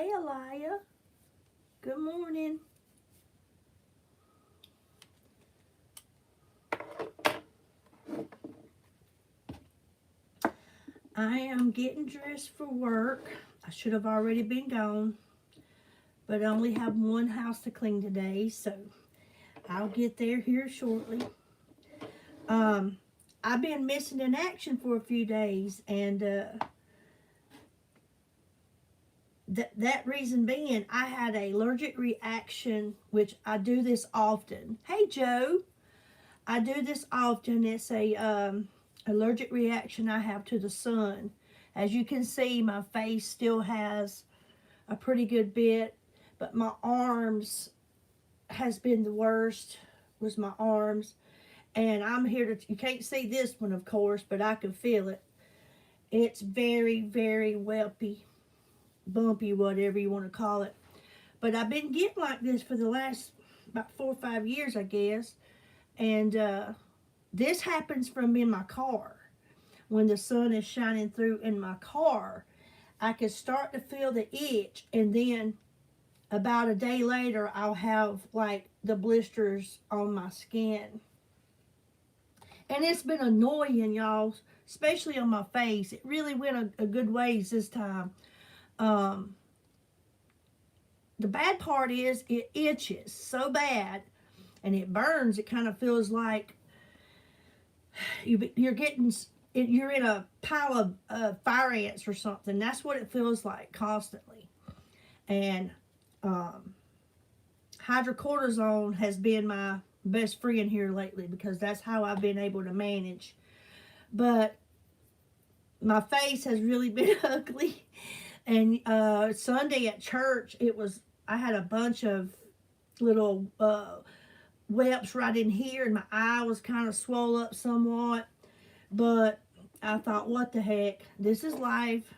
Hey, Aliyah. Good morning. I am getting dressed for work. I should have already been gone, but I only have one house to clean today, so I'll get there here shortly. I've been missing in action for a few days, and that reason being, I had an allergic reaction, which I do this often. Hey, Joe. I do this often. It's a allergic reaction I have to the sun. As you can see, my face still has a pretty good bit, but my arms has been the worst, was my arms. And I'm here to, you can't see this one, of course, but I can feel it. It's very, very whelpy, bumpy, whatever you want to call it. But I've been getting like this for the last about 4 or 5 years, I guess. And this happens from in my car. When the sun is shining through in my car, I can start to feel the itch, and then about a day later, I'll have like the blisters on my skin. And it's been annoying, y'all, especially on my face. It really went a good ways this time. The bad part is it itches so bad, and it burns. It kind of feels like you're in a pile of fire ants or something. That's what it feels like constantly. And hydrocortisone has been my best friend here lately, because that's how I've been able to manage. But my face has really been ugly. And Sunday at church, I had a bunch of little whelps right in here, and my eye was kind of swollen up somewhat. But I thought, what the heck? This is life.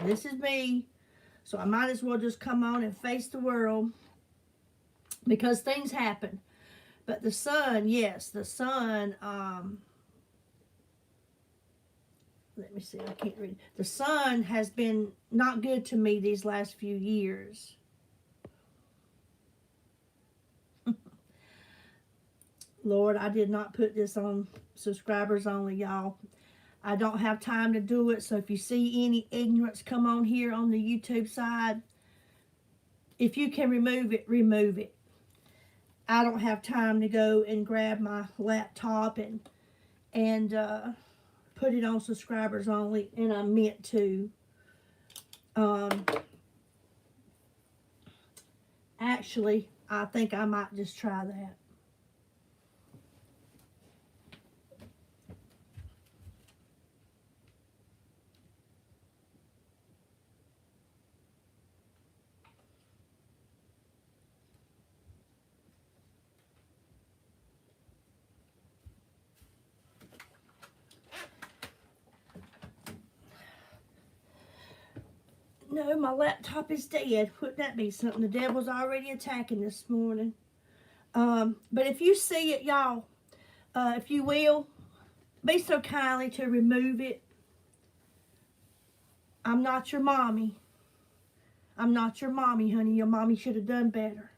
This is me. So I might as well just come on and face the world, because things happen. But the sun, yes, the sun, let me see, I can't read. The sun has been not good to me these last few years. Lord, I did not put this on subscribers only, y'all. I don't have time to do it, so if you see any ignorance come on here on the YouTube side, if you can remove it, remove it. I don't have time to go and grab my laptop and put it on subscribers only, and I meant to. Actually, I think I might just try that. No, my laptop is dead. Wouldn't that be something? The devil's already attacking this morning. But if you see it, y'all, if you will, be so kindly to remove it. I'm not your mommy. I'm not your mommy, honey. Your mommy should have done better.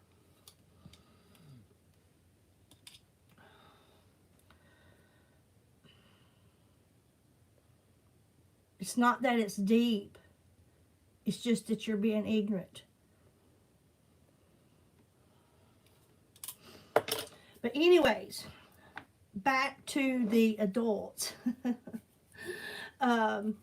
It's not that it's deep. It's just that you're being ignorant. But anyways, back to the adults. The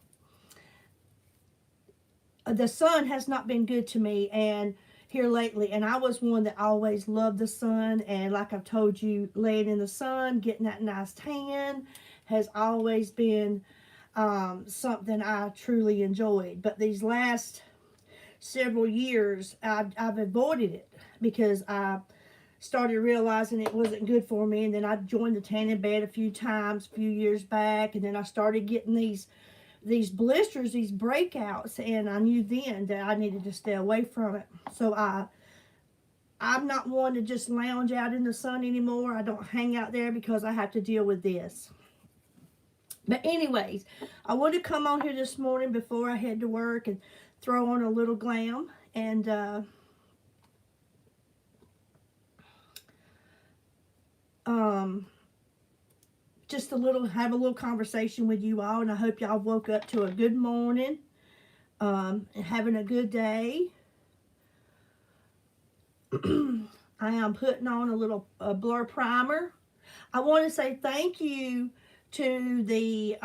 sun has not been good to me and here lately, and I was one that always loved the sun, and like I've told you, laying in the sun, getting that nice tan has always been something I truly enjoyed. But these last several years, I've avoided it, because I started realizing it wasn't good for me. And then I joined the tanning bed a few times a few years back, and then I started getting these blisters, these breakouts, and I knew then that I needed to stay away from it. So I'm not one to just lounge out in the sun anymore. I don't hang out there because I have to deal with this. But anyways, I wanted to come on here this morning before I head to work and throw on a little Glam. And just have a little conversation with you all, and I hope y'all woke up to a good morning, and having a good day. I am putting on a little blur primer. I want to say thank you to the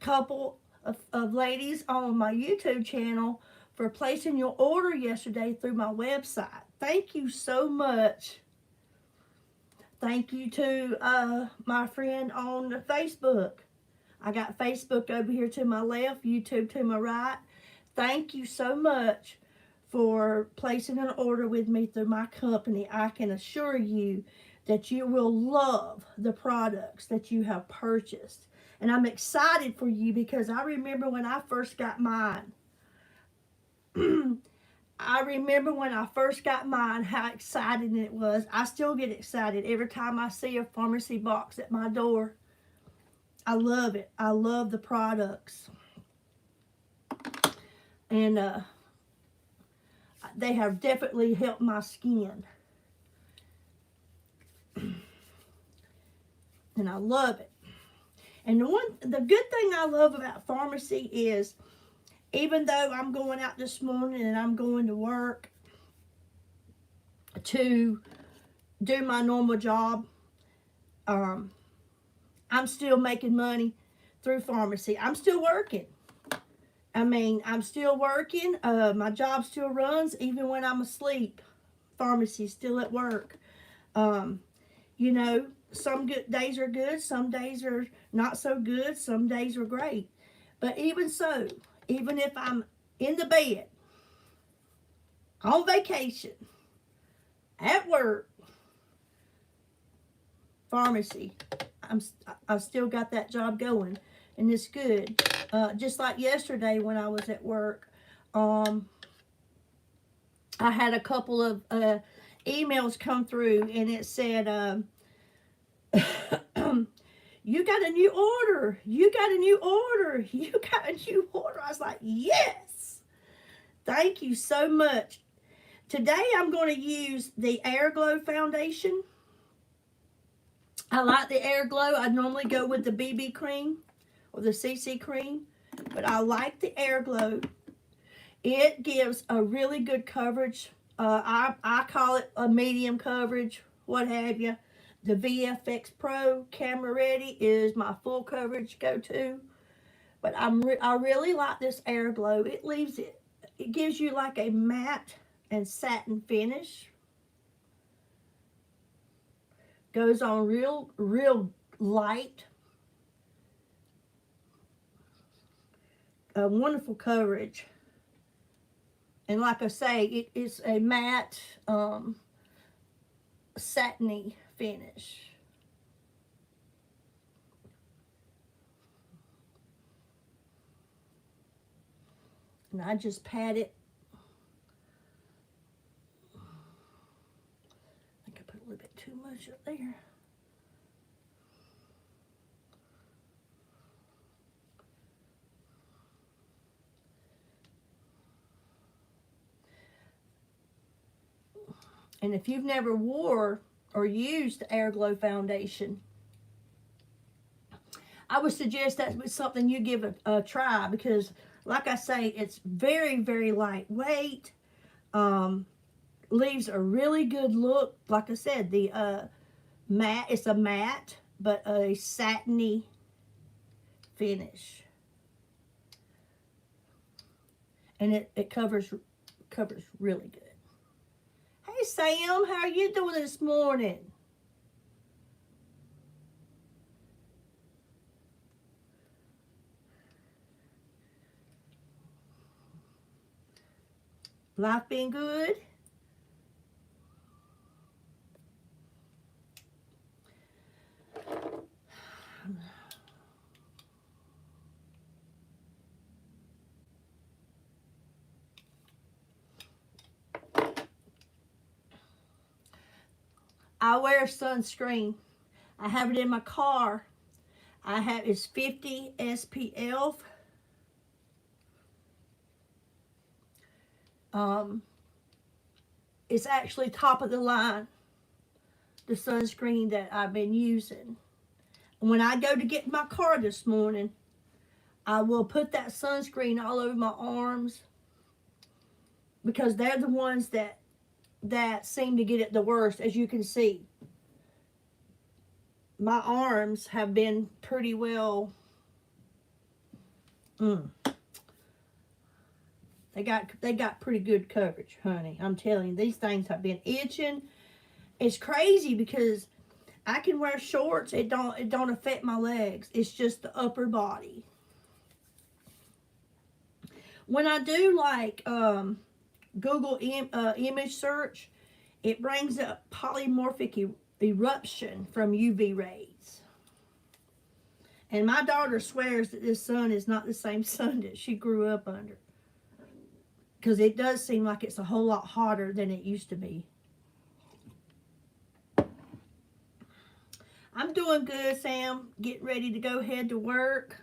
couple of ladies on my YouTube channel for placing your order yesterday through my website. Thank you so much. Thank you to my friend on Facebook. I got Facebook over here to my left, YouTube to my right. Thank you so much for placing an order with me through my company. I can assure you that you will love the products that you have purchased. And I'm excited for you because I remember when I first got mine. I remember when I first got mine, how exciting it was. I still get excited every time I see a Farmasi box at my door. I love it. I love the products. And they have definitely helped my skin. And I love it. And the good thing I love about Farmasi is, even though I'm going out this morning and I'm going to work to do my normal job, I'm still making money through Farmasi. I'm still working. I mean, I'm still working. My job still runs even when I'm asleep. Farmasi's still at work. You know, some good days are good. Some days are not so good. Some days are great. But even so, even if I'm in the bed, on vacation, at work, Farmasi, I've still got that job going, and it's good. Just like yesterday when I was at work, I had a couple of emails come through, and it said, you got a new order. You got a new order. You got a new order. I was like, yes. Thank you so much. Today I'm going to use the Air Glow foundation. I like the Air Glow. I normally go with the BB cream or the CC cream, but I like the Air Glow. It gives a really good coverage. I call it a medium coverage, what have you. The VFX Pro Camera Ready is my full coverage go-to. But I really like this Air Glow. It gives you like a matte and satin finish. Goes on real light. A wonderful coverage. And like I say, it is a matte satiny finish. And I just pat it. I think I put a little bit too much up there. And if you've never wore or used the Air Glow foundation, I would suggest that's something you give a try, because like I say, it's very, very lightweight. Leaves a really good look. Like I said, the matte, it's a matte, but a satiny finish. And it covers really good. Hey Sam, how are you doing this morning? Life been good? I wear sunscreen. I have it in my car. It's 50 SPF. Um, it's actually top of the line, the sunscreen that I've been using. When I go to get my car this morning, I will put that sunscreen all over my arms because they're the ones that seem to get it the worst. As you can see, my arms have been pretty well. They got pretty good coverage, honey. I'm telling you, these things have been itching. It's crazy because I can wear shorts. It don't affect my legs. It's just the upper body. When I do like Google image search, it brings up polymorphic eruption from UV rays. And my daughter swears that this sun is not the same sun that she grew up under. Because it does seem like it's a whole lot hotter than it used to be. I'm doing good, Sam. Getting ready to go head to work.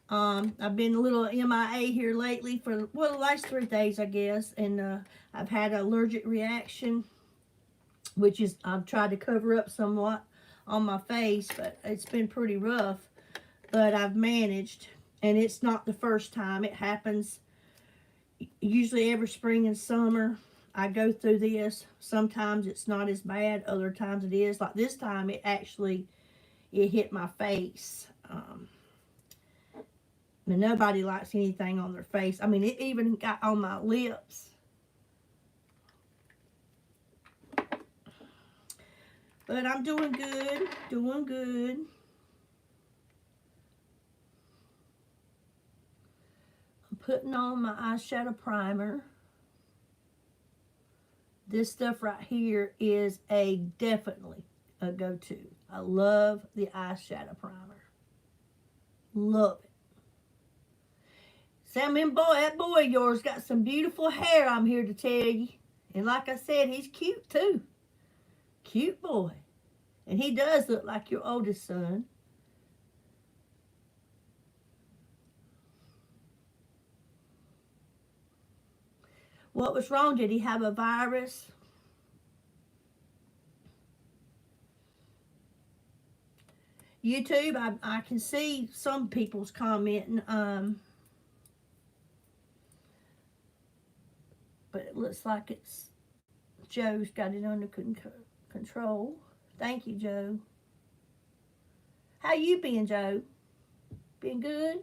I've been a little MIA here lately for, well, the last 3 days, I guess. And I've had an allergic reaction, which is, I've tried to cover up somewhat on my face, but it's been pretty rough. But I've managed, and it's not the first time. It happens usually every spring and summer. I go through this. Sometimes it's not as bad. Other times it is. Like this time, it hit my face. And nobody likes anything on their face. I mean, it even got on my lips. But I'm doing good. Doing good. I'm putting on my eyeshadow primer. This stuff right here is definitely a go-to. I love the eyeshadow primer. Love it. Sam, that boy of yours got some beautiful hair, I'm here to tell you. And like I said, he's cute too. Cute boy. And he does look like your oldest son. What was wrong? Did he have a virus? YouTube, I can see some people's commenting. But it looks like Joe's got it under control. Thank you, Joe. How you been, Joe? Been good?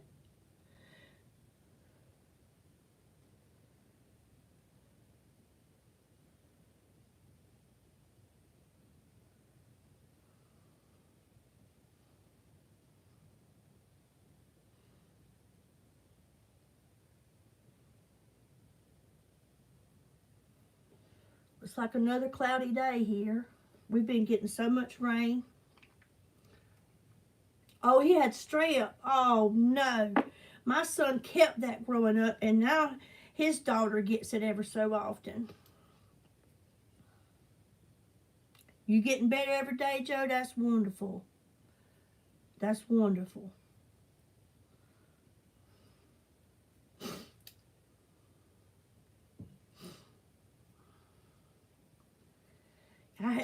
It's like another cloudy day here. We've been getting so much rain. Oh, he had strep. Oh, no. My son kept that growing up, and now his daughter gets it ever so often. You getting better every day, Joe? That's wonderful. That's wonderful.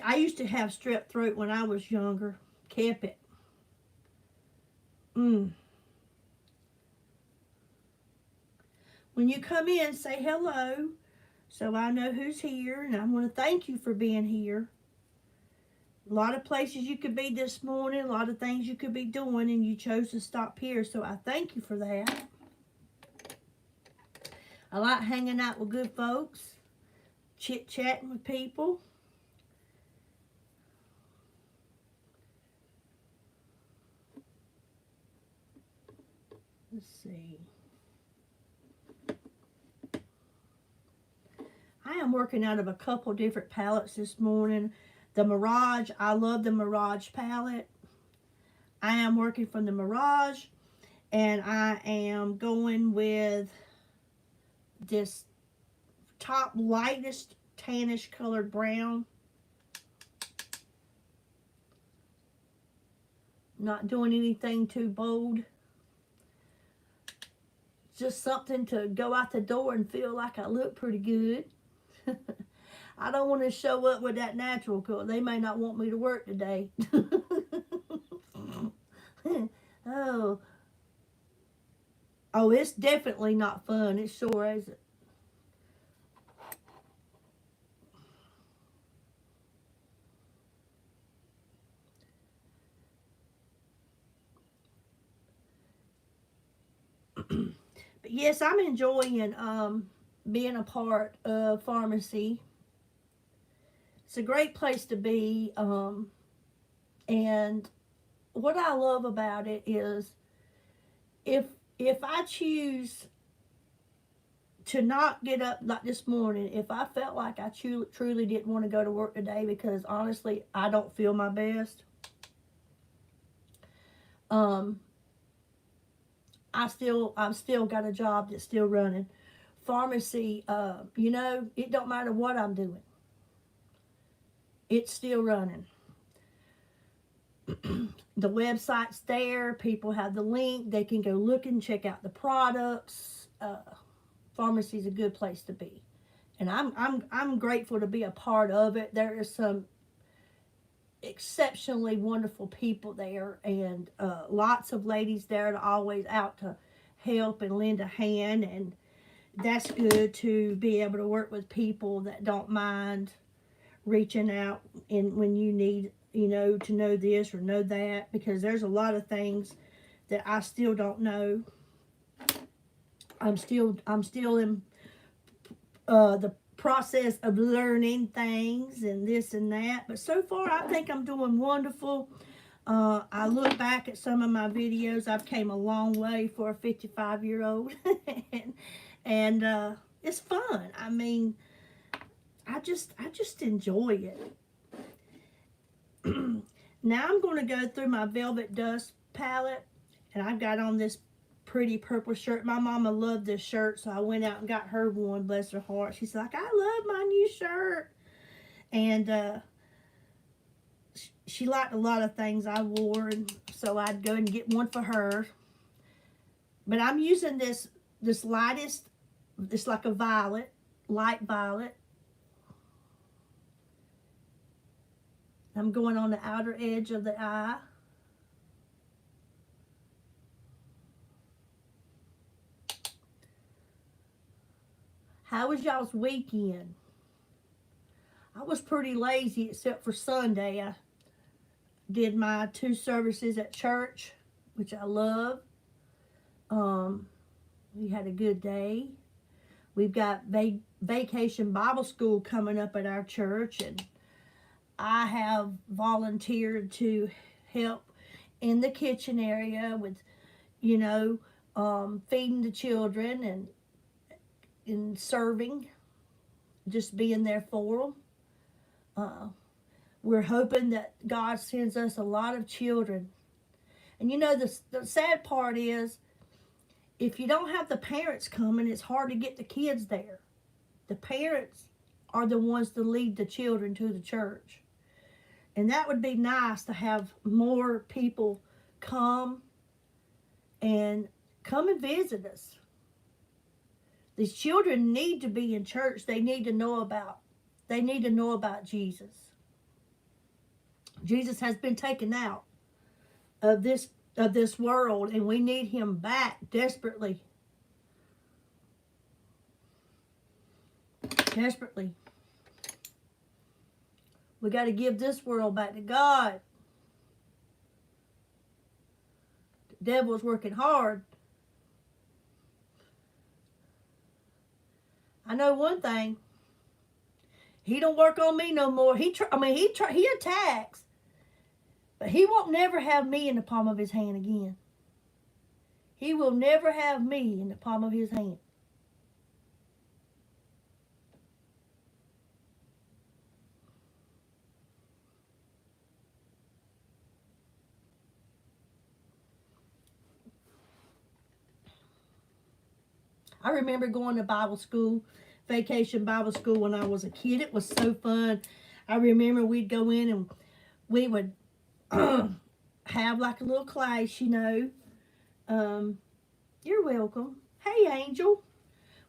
I used to have strep throat when I was younger. Kept it. When you come in, say hello so I know who's here, and I want to thank you for being here. A lot of places you could be this morning, a lot of things you could be doing, and you chose to stop here, so I thank you for that. I like hanging out with good folks, chit-chatting with people. Let's see. I am working out of a couple different palettes this morning. The Mirage, I love the Mirage palette. I am working from the Mirage, and I am going with this top lightest tannish colored brown. Not doing anything too bold. just something to go out the door and feel like I look pretty good. I don't want to show up with that natural because they may not want me to work today. oh, oh, it's definitely not fun. It sure isn't. But yes, I'm enjoying being a part of Farmasi. It's a great place to be, and what I love about it is if I choose to not get up like this morning, if I felt like I truly didn't want to go to work today because honestly I don't feel my best, I've still got a job that's still running. Farmasi, it don't matter what I'm doing, it's still running. The website's there. People have the link. They can go look and check out the products. Farmasi is a good place to be, and I'm grateful to be a part of it. There are some exceptionally wonderful people there, and lots of ladies there that are always out to help and lend a hand, and that's good to be able to work with people that don't mind reaching out and when you need, to know this or know that, because there's a lot of things that I still don't know. I'm still in the process of learning things and this and that, but so far I think I'm doing wonderful. I look back at some of my videos. I've came a long way for a 55-year-old, and it's fun. I mean, I just enjoy it. Now I'm going to go through my Velvet Dust palette, and I've got on this pretty purple shirt. My mama loved this shirt, so I went out and got her one, bless her heart. She's like, I love my new shirt. And she liked a lot of things I wore, and so I'd go and get one for her. But I'm using this lightest, it's like a violet, light violet. I'm going on the outer edge of the eye. How was y'all's weekend? I was pretty lazy except for Sunday. I did my 2 services at church, which I love. We had a good day. We've got vacation Bible school coming up at our church, and I have volunteered to help in the kitchen area with, feeding the children and serving, just being there for them. We're hoping that God sends us a lot of children. And the sad part is, if you don't have the parents coming, it's hard to get the kids there. The parents are the ones to lead the children to the church. And that would be nice to have more people come and visit us. These children need to be in church. They need to know about Jesus. Jesus has been taken out of this world, and we need him back desperately. Desperately. We got to give this world back to God. The devil's working hard. I know one thing. He don't work on me no more. He attacks, but he won't never have me in the palm of his hand again. He will never have me in the palm of his hand. I remember going to Bible school, vacation Bible school when I was a kid. It was so fun. I remember we'd go in and we would have like a little class, You're welcome. Hey, Angel.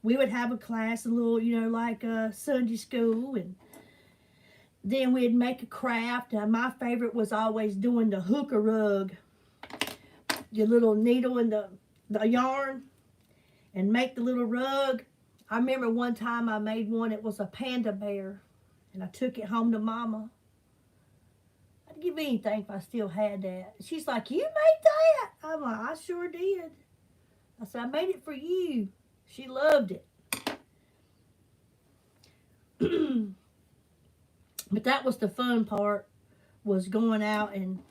We would have a class, a little, like Sunday school, and then we'd make a craft. My favorite was always doing the hookah rug, your little needle in the yarn, and make the little rug. I remember one time I made one, it was a panda bear, and I took it home to Mama. I'd give anything if I still had that. She's like, "You made that?" I'm like, "I sure did." I said, "I made it for you." She loved it. But that was the fun part, was going out and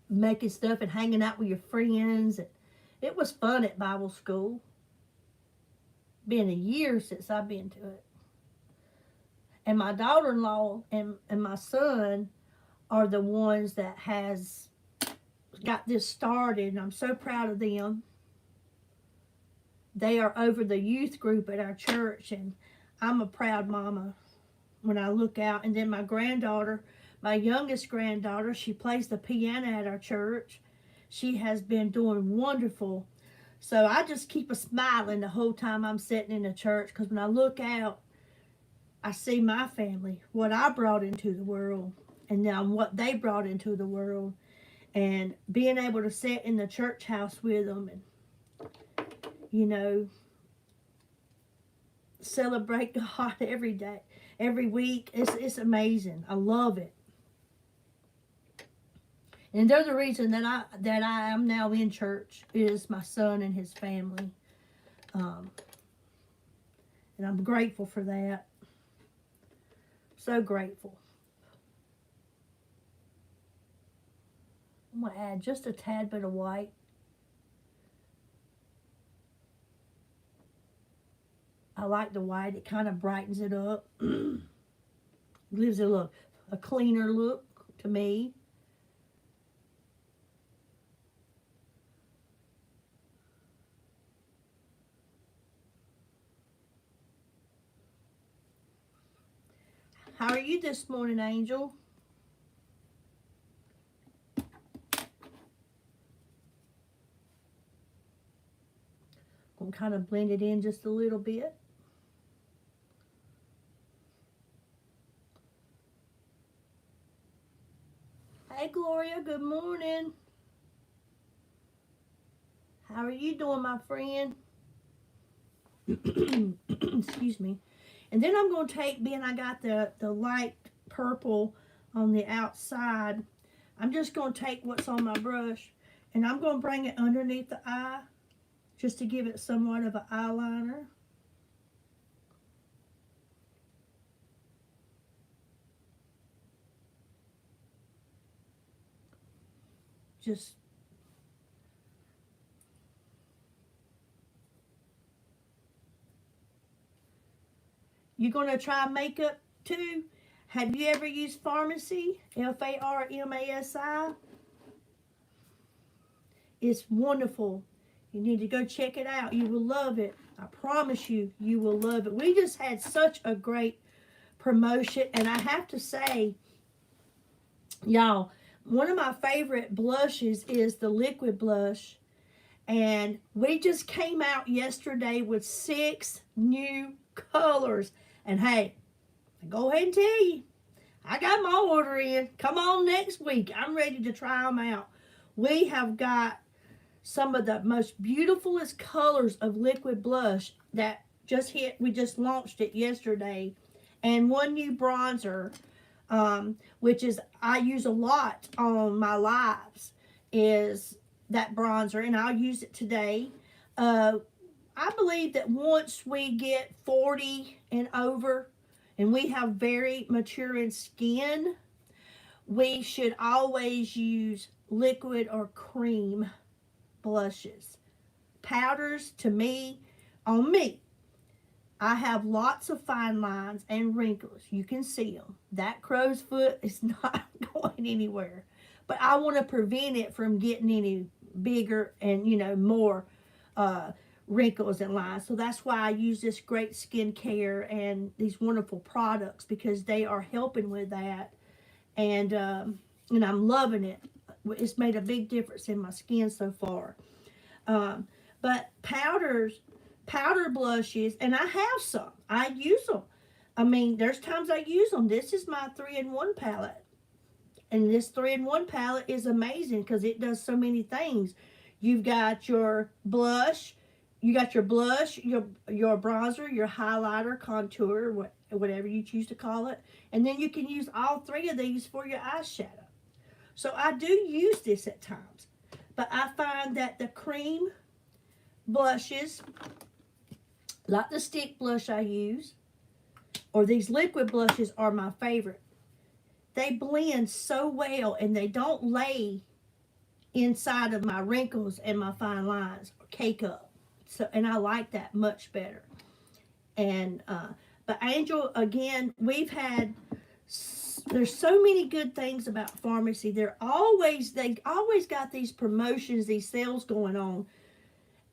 making stuff and hanging out with your friends. It was fun at Bible school. Been a year since I've been to it. And my daughter-in-law and my son are the ones that has got this started, and I'm so proud of them. They are over the youth group at our church, and I'm a proud mama when I look out. And then my granddaughter, my youngest granddaughter, she plays the piano at our church. She has been doing wonderful. So I just keep a smiling the whole time I'm sitting in the church, because when I look out, I see my family, what I brought into the world, and now what they brought into the world, and being able to sit in the church house with them and, celebrate God every day, every week. It's amazing. I love it. And they're the reason that I am now in church, is my son and his family. And I'm grateful for that. So grateful. I'm going to add just a tad bit of white. I like the white. It kind of brightens it up. Gives it a cleaner look to me. How are you this morning, Angel? I'm kind of blend it in just a little bit. Hey, Gloria, good morning. How are you doing, my friend? Excuse me. And then I'm going to take, being I got the light purple on the outside, I'm just going to take what's on my brush, and I'm going to bring it underneath the eye, just to give it somewhat of an eyeliner. Just you going to try makeup too? Have you ever used Farmasi? Farmasi? It's wonderful. You need to go check it out. You will love it. I promise you, you will love it. We just had such a great promotion. And I have to say, y'all, one of my favorite blushes is the liquid blush. And we just came out yesterday with 6 new colors. And hey, go ahead and tell you, I got my order in. Come on next week. I'm ready to try them out. We have got some of the most beautifulest colors of liquid blush that just hit. We just launched it yesterday. And one new bronzer, which is I use a lot on my lives, is that bronzer, and I'll use it today. I believe that once we get 40 and over, and we have very maturing skin, we should always use liquid or cream blushes. Powders, to me, on me, I have lots of fine lines and wrinkles. You can see them. That crow's foot is not going anywhere. But I want to prevent it from getting any bigger and, more wrinkles and lines. So that's why I use this great skincare and these wonderful products, because they are helping with that. And I'm loving it. It's made a big difference in my skin so far. But powder blushes, and I have some. I use them. I mean, there's times I use them. This is my 3-in-1 palette. And this 3-in-1 palette is amazing because it does so many things. You've got your blush, your bronzer, your highlighter, contour, whatever you choose to call it. And then you can use all three of these for your eyeshadow. So I do use this at times. But I find that the cream blushes, like the stick blush I use, or these liquid blushes are my favorite. They blend so well and they don't lay inside of my wrinkles and my fine lines or cake up. So, and I like that much better. And but Angel, again, there's so many good things about Farmasi. They always got these promotions, these sales going on,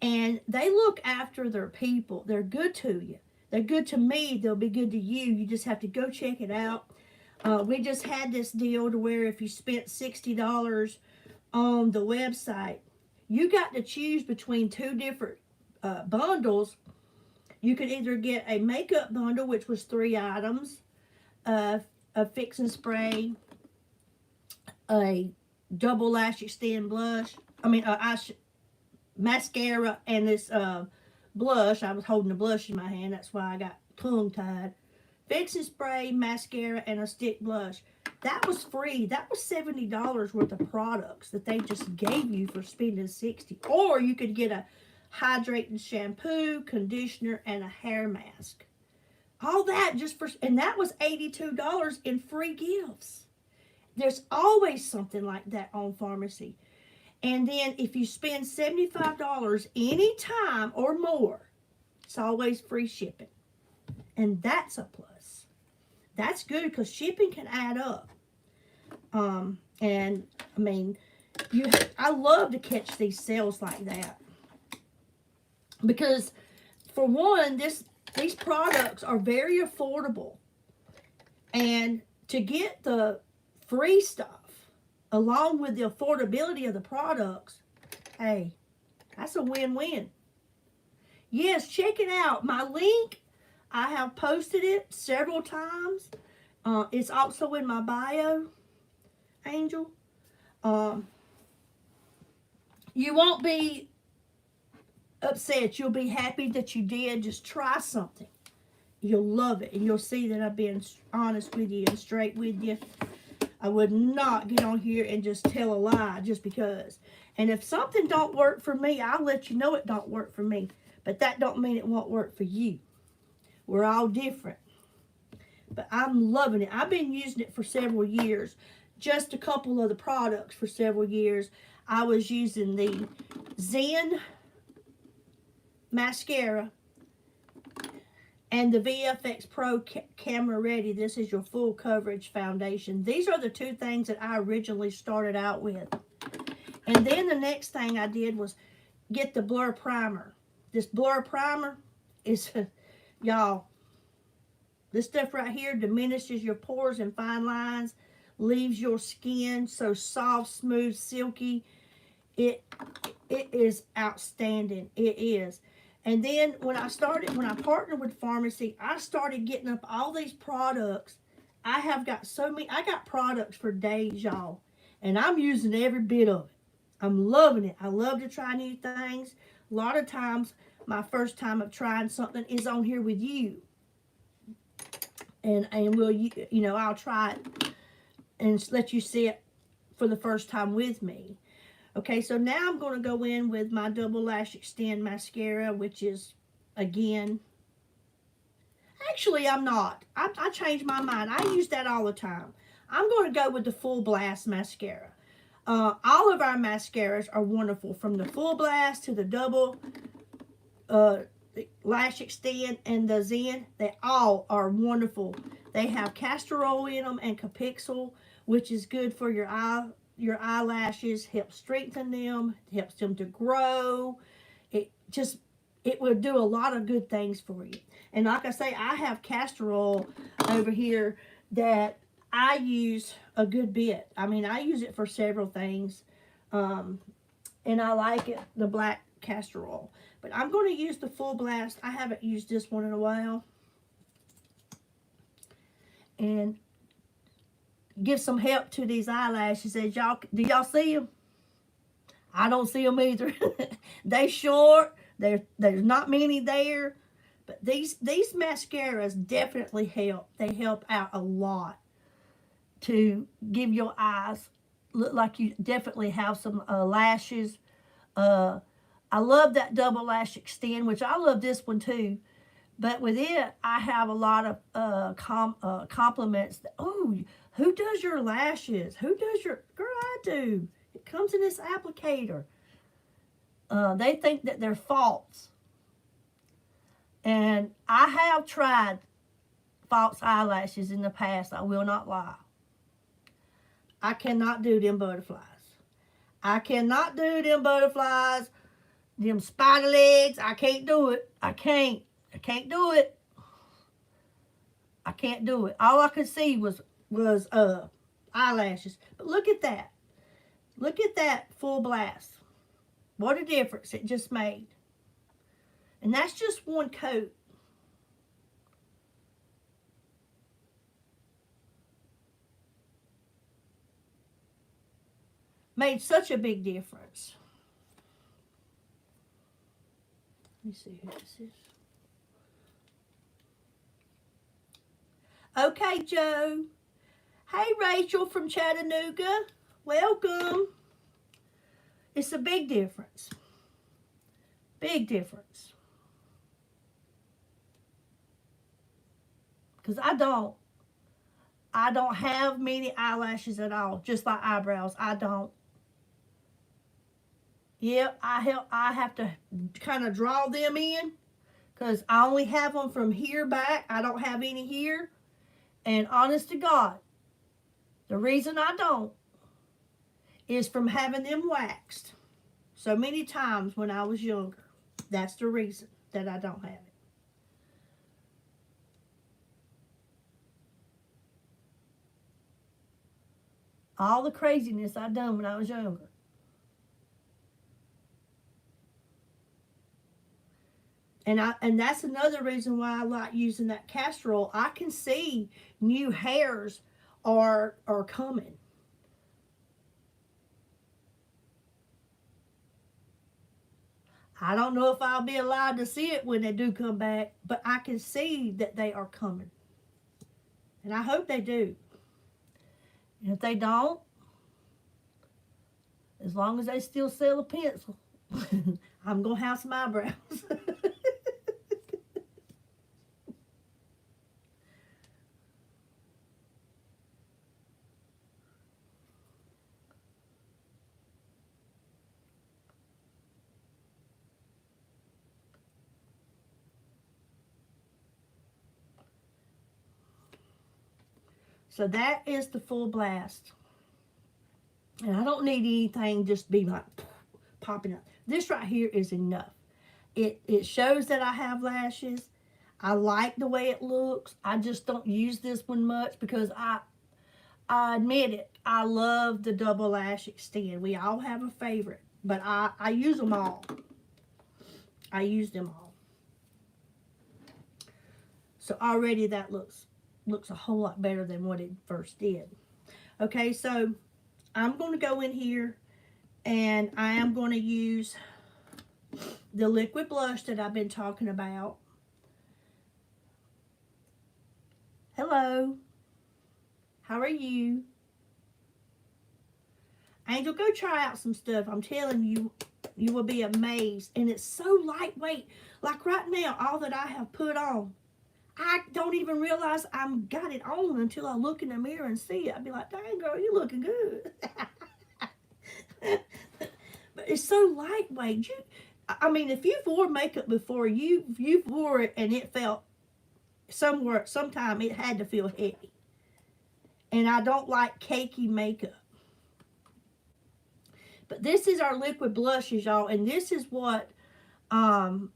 and they look after their people. They're good to you. They're good to me. They'll be good to you. You just have to go check it out. We just had this deal to where if you spent $60 on the website, you got to choose between two different bundles. You could either get a makeup bundle, which was 3 items, a fix and spray, a double lash extend blush, mascara, and this blush. I was holding the blush in my hand. That's why I got tongue-tied. Fix and spray, mascara, and a stick blush. That was free. That was $70 worth of products that they just gave you for spending $60. Or you could get a hydrating shampoo, conditioner, and a hair mask. All that and that was $82 in free gifts. There's always something like that on Farmasi. And then if you spend $75 any time or more, it's always free shipping. And that's a plus. That's good because shipping can add up. And I mean, I love to catch these sales like that. Because for one, these products are very affordable. And to get the free stuff along with the affordability of the products, hey, that's a win-win. Yes, check it out. My link, I have posted it several times. It's also in my bio, Angel. You won't be upset. You'll be happy that you did. Just try something. You'll love it. And you'll see that I've been honest with you and straight with you. I would not get on here and just tell a lie just because. And if something don't work for me, I'll let you know it don't work for me. But that don't mean it won't work for you. We're all different. But I'm loving it. I've been using it for several years. Just a couple of the products for several years. I was using the Zen mascara and the VFX Pro Camera Ready. This is your full coverage foundation. These are the two things that I originally started out with. And then the next thing I did was get the Blur Primer. This Blur Primer is, y'all, this stuff right here diminishes your pores and fine lines, leaves your skin so soft, smooth, silky. It is outstanding. It is. And then when I partnered with Farmasi, I started getting up all these products. I got products for days, y'all. And I'm using every bit of it. I'm loving it. I love to try new things. A lot of times, my first time of trying something is on here with you. And I'll try it and let you see it for the first time with me. Okay, so now I'm going to go in with my Double Lash Extend Mascara, which is, again, actually I'm not. I changed my mind. I use that all the time. I'm going to go with the Full Blast Mascara. All of our mascaras are wonderful, from the Full Blast to the Double Lash Extend and the Zen. They all are wonderful. They have castor oil in them and Capixyl, which is good for your eyelashes, helps strengthen them, helps them to grow. It will do a lot of good things for you. And like I say, I have castor oil over here that I use a good bit. I mean, I use it for several things. And I like it, the black castor oil. But I'm going to use the Full Blast. I haven't used this one in a while. And give some help to these eyelashes. As y'all, do y'all see them? I don't see them either. They short. There's not many there. But these mascaras definitely help. They help out a lot to give your eyes look like you definitely have some lashes. I love that double lash extend, which I love this one too. But with it, I have a lot of compliments. Oh, who does your lashes? Who does your... Girl, I do. It comes in this applicator. They think that they're false. And I have tried false eyelashes in the past. I will not lie. I cannot do them butterflies. I cannot do them butterflies. Them spider legs. I can't do it. I can't do it. I can't do it. All I could see was eyelashes. But look at that. Look at that Full Blast. What a difference it just made. And that's just one coat. Made such a big difference. Let me see who this is. Okay, Joe. Hey, Rachel from Chattanooga. Welcome. It's a big difference. Big difference. Because I don't have many eyelashes at all. Just like eyebrows. I don't. Yep, I have to kind of draw them in. Because I only have them from here back. I don't have any here. And honest to God, the reason I don't is from having them waxed so many times when I was younger. That's the reason that I don't have it. All the craziness I done when I was younger. And that's another reason why I like using that castor oil. I can see new hairs are coming. I don't know if I'll be allowed to see it when they do come back, but I can see that they are coming. And I hope they do. And if they don't, as long as they still sell a pencil, I'm going to have some eyebrows. So that is the Full Blast. And I don't need anything just be like popping up. This right here is enough. It shows that I have lashes. I like the way it looks. I just don't use this one much because I admit it. I love the double lash extend. We all have a favorite. But I use them all. I use them all. So already that looks a whole lot better than what it first did. Okay, so I'm going to go in here and I am going to use the liquid blush that I've been talking about. Hello. How are you? Angel, go try out some stuff. I'm telling you, you will be amazed. And it's so lightweight. Like right now, all that I have put on, I don't even realize I've got it on until I look in the mirror and see it. I'd be like, dang, girl, you looking good. But it's so lightweight. I mean, if you've worn makeup before, you've wore it and it felt sometime it had to feel heavy. And I don't like cakey makeup. But this is our liquid blushes, y'all. And this is what I'm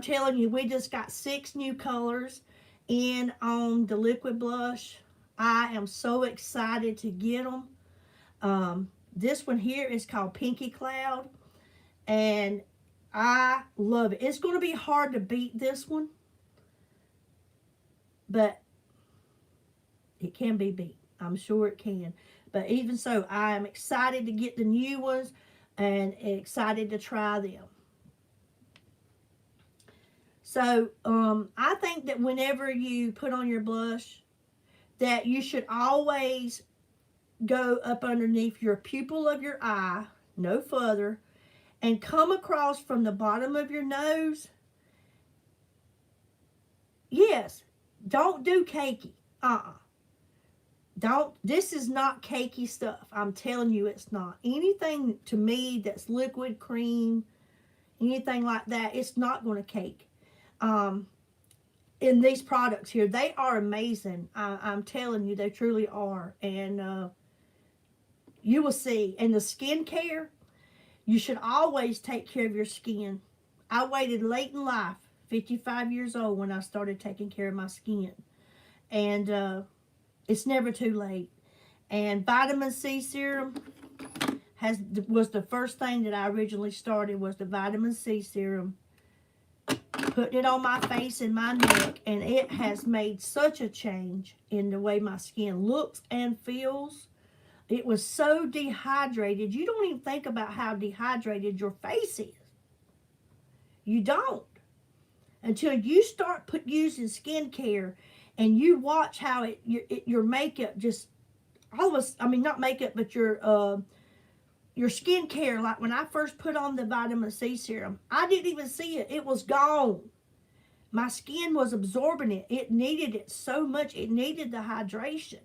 telling you. We just got 6 new colors in on the liquid blush. I am so excited to get them. This one here is called Pinky Cloud. And I love it. It's going to be hard to beat this one, but it can be beat. I'm sure it can. But even so, I am excited to get the new ones and excited to try them. So, I think that whenever you put on your blush, that you should always go up underneath your pupil of your eye, no further, and come across from the bottom of your nose. Yes, don't do cakey. Don't, this is not cakey stuff. I'm telling you it's not. Anything to me that's liquid, cream, anything like that, it's not going to cake. In these products here, they are amazing. I'm telling you, they truly are. And you will see. And the skincare, you should always take care of your skin. I waited late in life, 55 years old, when I started taking care of my skin. And it's never too late. And vitamin C serum was the first thing that I originally started, was the vitamin C serum. Putting it on my face and my neck, and it has made such a change in the way my skin looks and feels. It was so dehydrated. You don't even think about how dehydrated your face is. You don't. Until you start using skincare and you watch how your makeup just, all of us, I mean, not makeup, but your skincare, like when I first put on the vitamin C serum, I didn't even see it. It was gone. My skin was absorbing it. It needed it so much. It needed the hydration.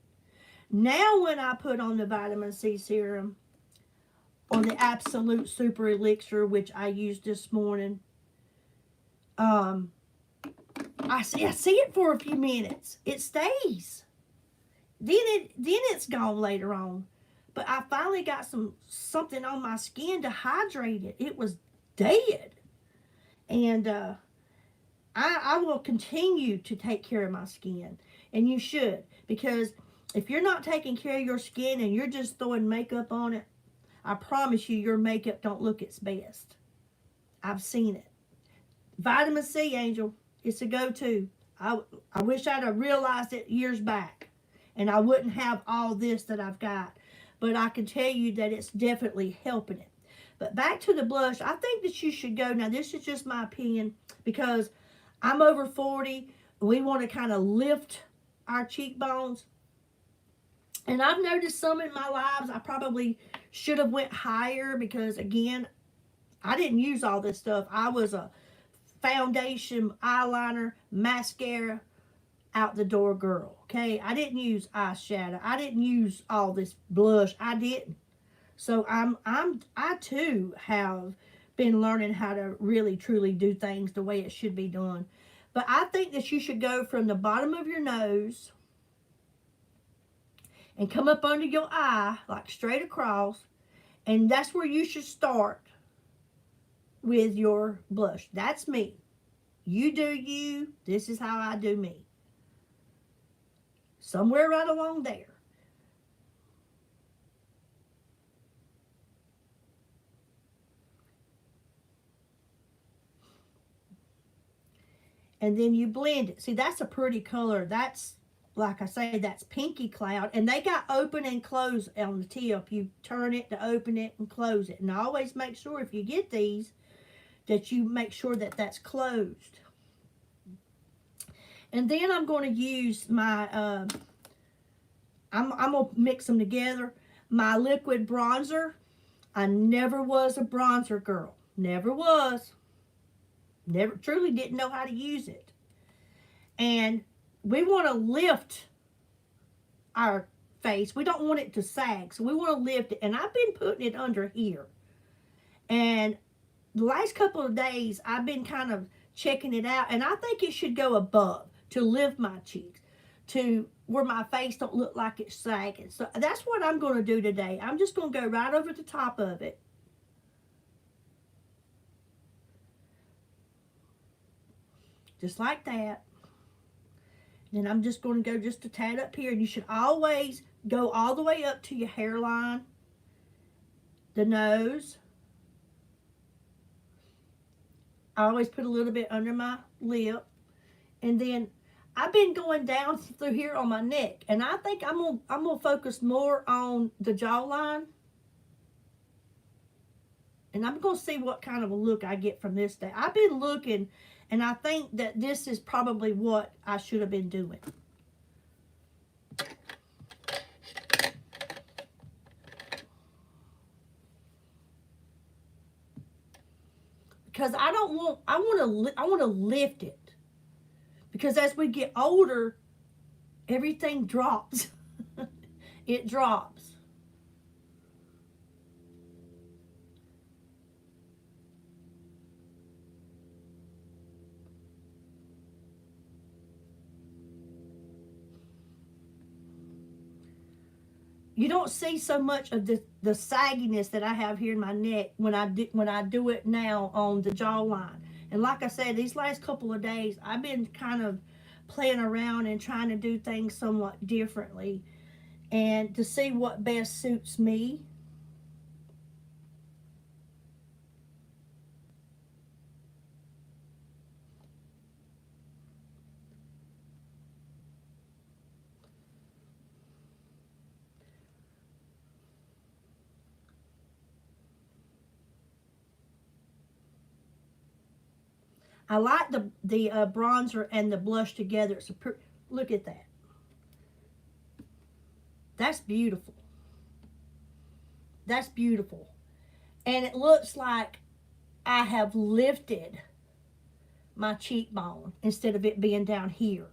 Now when I put on the vitamin C serum or the Absolute Super Elixir, which I used this morning, I see it for a few minutes. It stays. Then it's gone later on. But I finally got something on my skin to hydrate it. It was dead. And I will continue to take care of my skin. And you should. Because if you're not taking care of your skin and you're just throwing makeup on it, I promise you your makeup don't look its best. I've seen it. Vitamin C, Angel, it's a go-to. I wish I'd have realized it years back. And I wouldn't have all this that I've got. But I can tell you that it's definitely helping it. But back to the blush, I think that you should go, now this is just my opinion, because I'm over 40. We want to kind of lift our cheekbones. And I've noticed some in my lives, I probably should have went higher because, again, I didn't use all this stuff. I was a foundation, eyeliner, mascara, out the door girl, okay? I didn't use eyeshadow. I didn't use all this blush. I didn't. So I too have been learning how to really truly do things the way it should be done. But I think that you should go from the bottom of your nose and come up under your eye, like straight across, and that's where you should start with your blush. That's me. You do you. This is how I do me. Somewhere right along there. And then you blend it. See, that's a pretty color. That's, like I say, that's Pinky Cloud. And they got open and close on the tip. You turn it to open it and close it. And always make sure if you get these, that you make sure that that's closed. And then I'm going to use my... I'm going to mix them together. My liquid bronzer. I never was a bronzer girl. Never was. Never, truly didn't know how to use it. And we want to lift our face. We don't want it to sag. So we want to lift it. And I've been putting it under here. And the last couple of days, I've been kind of checking it out. And I think it should go above to lift my cheeks, to where my face don't look like it's sagging. So that's what I'm going to do today. I'm just going to go right over the top of it. Just like that. Then I'm just going to go just a tad up here. And you should always go all the way up to your hairline, the nose, I always put a little bit under my lip. And then I've been going down through here on my neck. And I think I'm gonna focus more on the jawline. And I'm going to see what kind of a look I get from this day. I've been looking, and I think that this is probably what I should have been doing. Because I want to lift it. Because as we get older, everything drops. It drops. You don't see so much of the sagginess that I have here in my neck when I do it now on the jawline. And like I said, these last couple of days, I've been kind of playing around and trying to do things somewhat differently and to see what best suits me. I like the bronzer and the blush together. Look at that. That's beautiful. That's beautiful. And it looks like I have lifted my cheekbone instead of it being down here.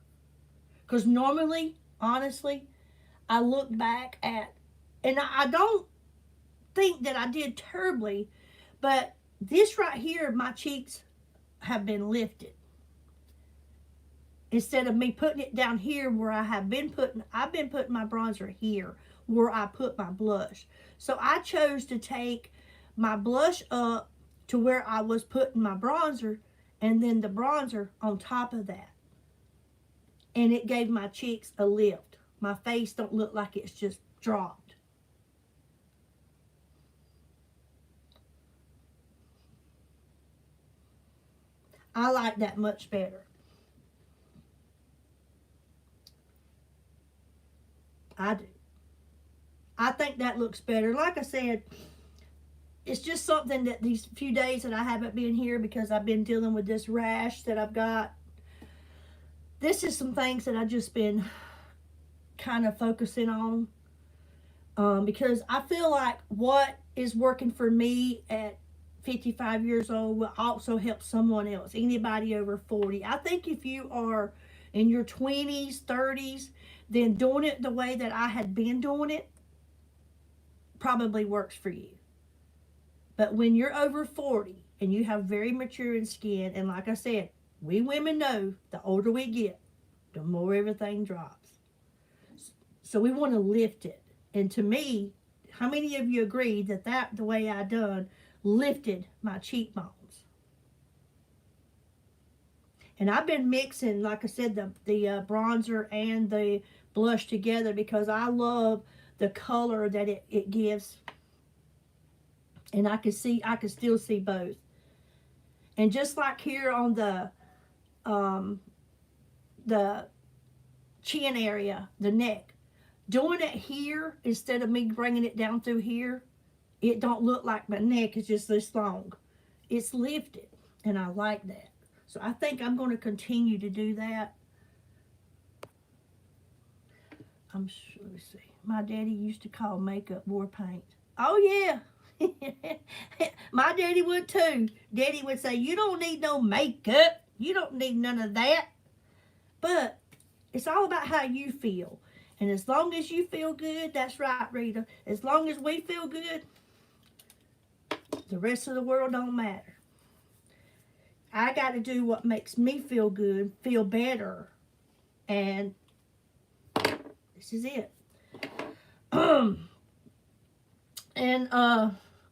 Because normally, honestly, I look back at, and I don't think that I did terribly, but this right here, my cheeks have been lifted. Instead of me putting it down here where I've been putting my bronzer here where I put my blush. So I chose to take my blush up to where I was putting my bronzer and then the bronzer on top of that. And it gave my cheeks a lift. My face don't look like it's just dropped. I like that much better. I do. I think that looks better. Like I said, it's just something that these few days that I haven't been here because I've been dealing with this rash that I've got. This is some things that I've just been kind of focusing on. Because I feel like what is working for me at 55 years old will also help someone else, anybody over 40. I think if you are in your 20s, 30s, then doing it the way that I had been doing it probably works for you. But when you're over 40 and you have very maturing skin, and like I said, we women know the older we get, the more everything drops. So we want to lift it. And to me, how many of you agree that the way I done lifted my cheekbones? And I've been mixing, like I said, the bronzer and the blush together because I love the color that it gives. And I can still see both. And just like here on the chin area, the neck, doing it here instead of me bringing it down through here, it don't look like my neck is just this long. It's lifted, and I like that. So I think I'm going to continue to do that. Let me see. My daddy used to call makeup war paint. Oh, yeah. My daddy would too. Daddy would say, you don't need no makeup. You don't need none of that. But it's all about how you feel. And as long as you feel good, that's right, Rita. As long as we feel good, the rest of the world don't matter. I got to do what makes me feel good, feel better. And this is it.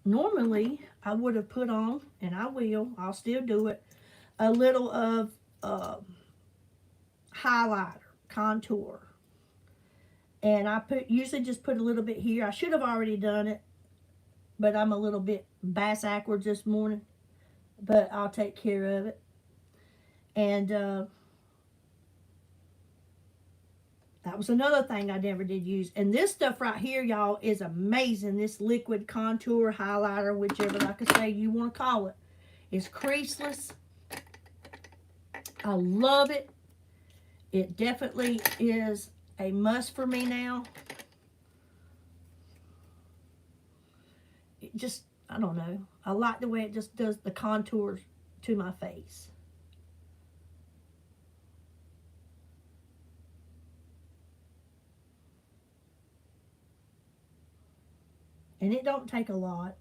Normally I would have put on, and I'll still do it, a little of highlighter, contour. And I usually just put a little bit here. I should have already done it, but I'm a little bit bass-ackwards this morning. but I'll take care of it. And that was another thing I never did use. And this stuff right here, y'all, is amazing. This liquid contour highlighter, whichever, like I say, you want to call it, is creaseless. I love it. It definitely is a must for me now. It just, I don't know. I like the way it just does the contours to my face. And it don't take a lot.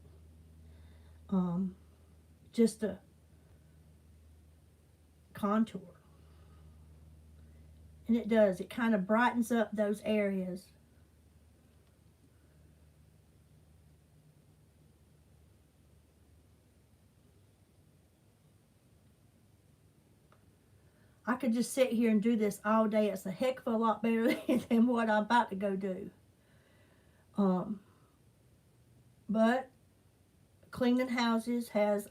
Just a contour. And it does. It kind of brightens up those areas. I could just sit here and do this all day. It's a heck of a lot better than what I'm about to go do. But cleaning houses has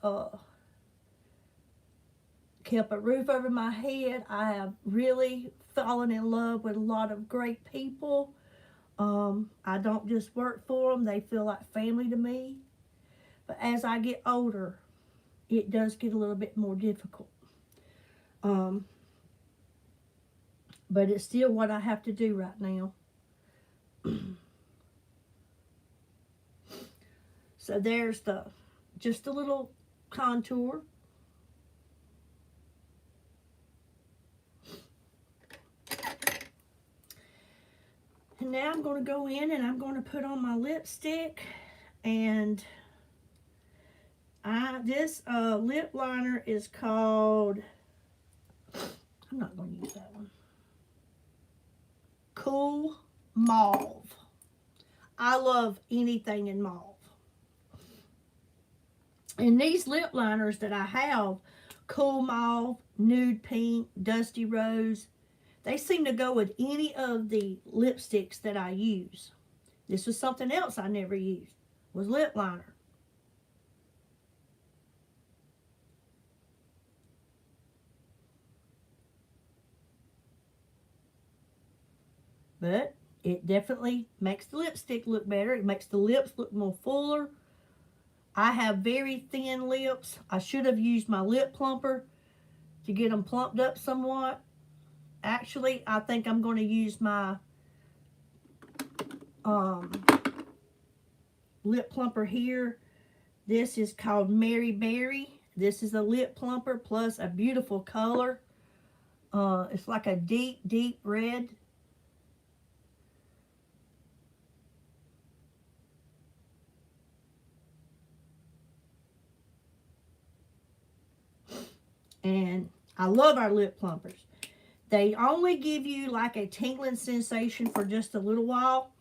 kept a roof over my head. I have really fallen in love with a lot of great people. I don't just work for them. They feel like family to me. But as I get older, it does get a little bit more difficult. But it's still what I have to do right now. So there's just a little contour. And now I'm going to go in and I'm going to put on my lipstick. And this lip liner is called, I'm not going to use that one, Cool Mauve. I love anything in mauve. And these lip liners that I have, Cool Mauve, Nude Pink, Dusty Rose, they seem to go with any of the lipsticks that I use. This was something else I never used, was lip liner. But it definitely makes the lipstick look better. It makes the lips look more fuller. I have very thin lips. I should have used my lip plumper to get them plumped up somewhat. Actually, I think I'm going to use my lip plumper here. This is called Mary Berry. This is a lip plumper plus a beautiful color. It's like a deep, deep red. And I love our lip plumpers. They only give you like a tingling sensation for just a little while.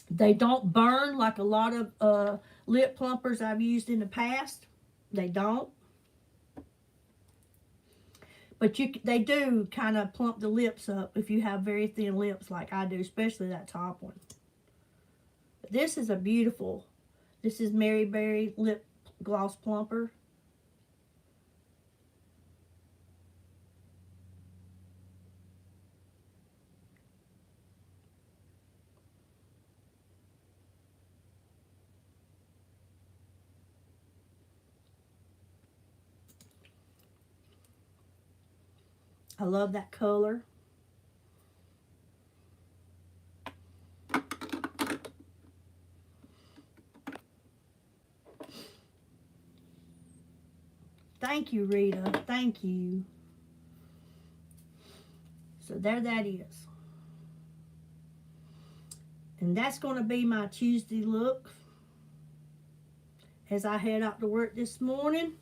They don't burn like a lot of lip plumpers I've used in the past. They don't. But they do kind of plump the lips up if you have very thin lips like I do, especially that top one. But this is a beautiful, this is Mary Berry Lip Gloss Plumper. I love that color. Thank you, Rita. Thank you. So there that is. And that's going to be my Tuesday look as I head out to work this morning.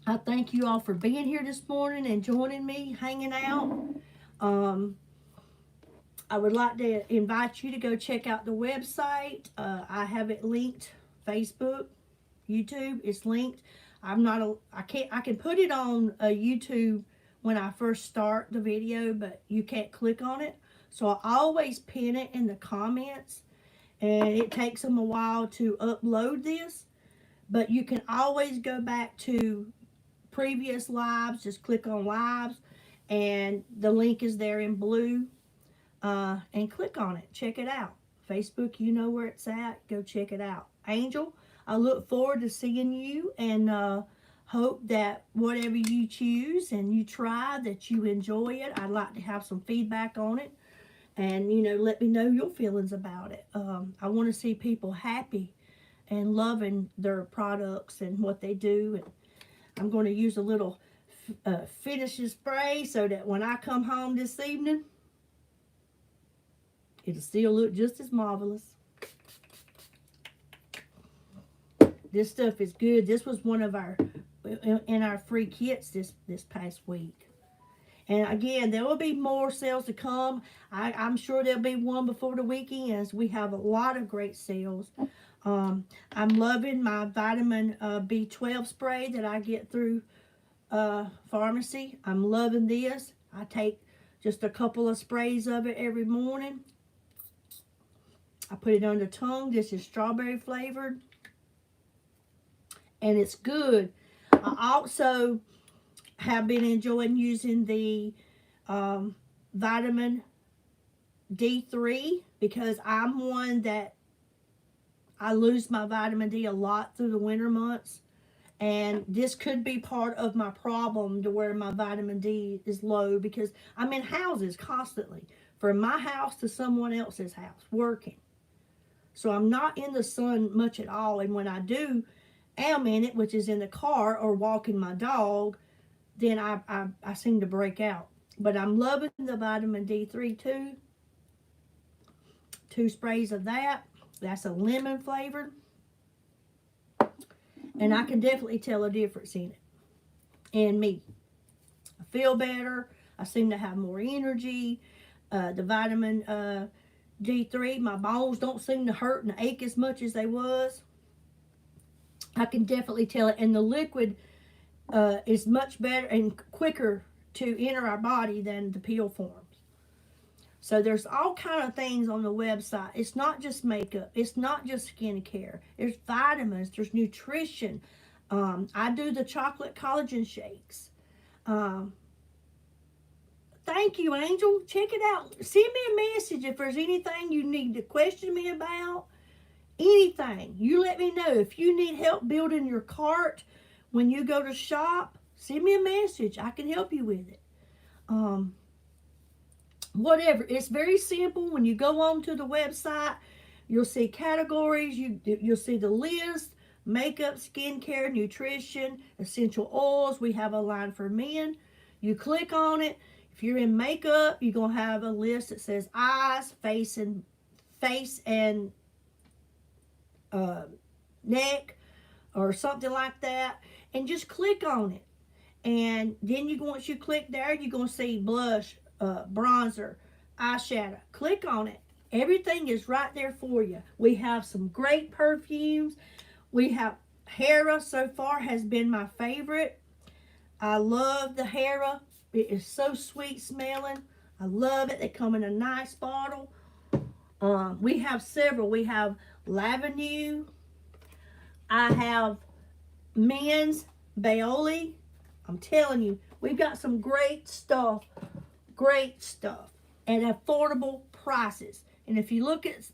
I thank you all for being here this morning and joining me, hanging out. I would like to invite you to go check out the website. I have it linked, Facebook, YouTube. It's linked. I can put it on YouTube when I first start the video, but you can't click on it. So I always pin it in the comments. and it takes them a while to upload this, but you can always go back to previous lives. Just click on lives, and the link is there in blue, and click on it. Check it out. Facebook, you know where it's at. Go check it out. Angel, I look forward to seeing you, and hope that whatever you choose and you try, that you enjoy it. I'd like to have some feedback on it, and let me know your feelings about it. I want to see people happy and loving their products and what they do. And I'm going to use a little finishing spray so that when I come home this evening, it'll still look just as marvelous. This stuff is good. This was one of our in our free kits this past week. And again, there will be more sales to come. I'm sure there'll be one before the weekend, as we have a lot of great sales. I'm loving my vitamin B12 spray that I get through Farmasi. I'm loving this. I take just a couple of sprays of it every morning. I put it on the tongue. This is strawberry flavored, and it's good. I also have been enjoying using the vitamin D3, because I'm one that I lose my vitamin D a lot through the winter months, and this could be part of my problem to where my vitamin D is low, because I'm in houses constantly, from my house to someone else's house, working. So I'm not in the sun much at all, and when I am in it, which is in the car or walking my dog, then I seem to break out. But I'm loving the vitamin D3 too. 2 sprays of that. That's a lemon flavored. And I can definitely tell a difference in it. And me. I feel better. I seem to have more energy. The vitamin D3, my bones don't seem to hurt and ache as much as they was. I can definitely tell it. And the liquid is much better and quicker to enter our body than the pill forms. So there's all kind of things on the website. It's not just makeup. It's not just skincare. There's vitamins. There's nutrition. I do the chocolate collagen shakes. Thank you, Angel. Check it out. Send me a message if there's anything you need to question me about. Anything. You let me know. If you need help building your cart when you go to shop, send me a message. I can help you with it. Whatever. It's very simple. When you go on to the website, you'll see categories. You'll see the list: makeup, skincare, nutrition, essential oils. We have a line for men. You click on it. If you're in makeup, you're going to have a list that says eyes, face and neck, or something like that, and just click on it. And then once you click there, you're going to see blush, bronzer, eyeshadow. Click on it. Everything is right there for you. We have some great perfumes. We have Hera. So far has been my favorite. I love the Hera. It is so sweet smelling. I love it. They come in a nice bottle. We have several. We have Lavenu. I have men's Baoli. I'm telling you, we've got some great stuff at affordable prices. And if you look at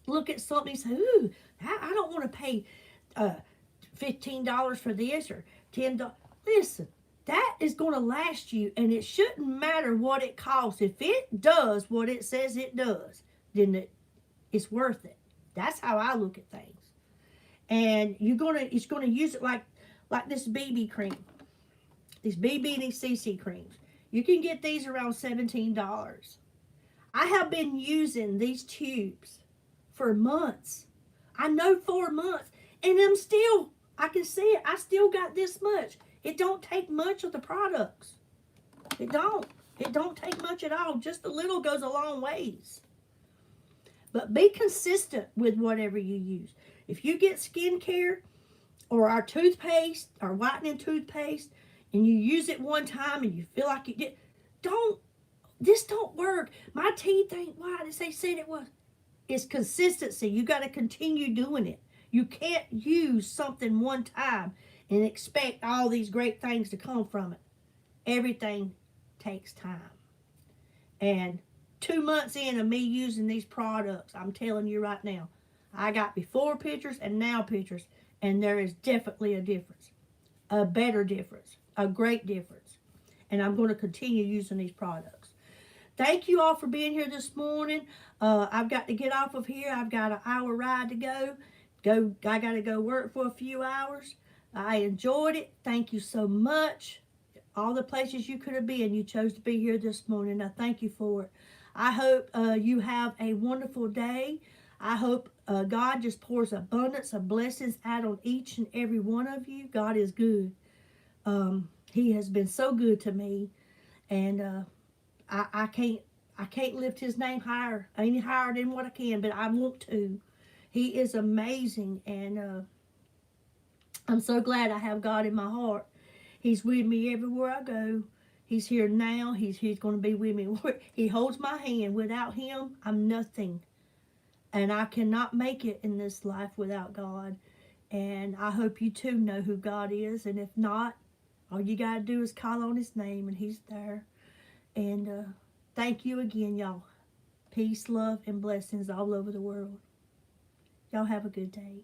something and say, ooh, I don't want to pay $15 for this or $10. Listen, that is going to last you, and it shouldn't matter what it costs. If it does what it says it does, then it's worth it. That's how I look at things. And it's gonna use it like this BB cream, these BB and these CC creams. You can get these around $17. I have been using these tubes for months. I know 4 months, and I can see it. I still got this much. It don't take much of the products. It don't take much at all. Just a little goes a long ways. But be consistent with whatever you use. If you get skincare or our toothpaste, our whitening toothpaste, and you use it one time and you feel like you did, this don't work. My teeth ain't white as they said it was. It's consistency. You got to continue doing it. You can't use something one time and expect all these great things to come from it. Everything takes time. And 2 months in of me using these products, I'm telling you right now, I got before pictures and now pictures, and there is definitely a difference. A better difference. A great difference. And I'm going to continue using these products. Thank you all for being here this morning. I've got to get off of here. I've got an hour ride to go. I got to go work for a few hours. I enjoyed it. Thank you so much. All the places you could have been, you chose to be here this morning. I thank you for it. I hope you have a wonderful day. I hope God just pours abundance of blessings out on each and every one of you. God is good. He has been so good to me, and I can't lift his name higher, any higher than what I can, but I want to. He is amazing, and I'm so glad I have God in my heart. He's with me everywhere I go. He's here now. He's going to be with me. He holds my hand. Without him, I'm nothing. And I cannot make it in this life without God. And I hope you too know who God is. And if not, all you got to do is call on his name and he's there. And thank you again, y'all. Peace, love, and blessings all over the world. Y'all have a good day.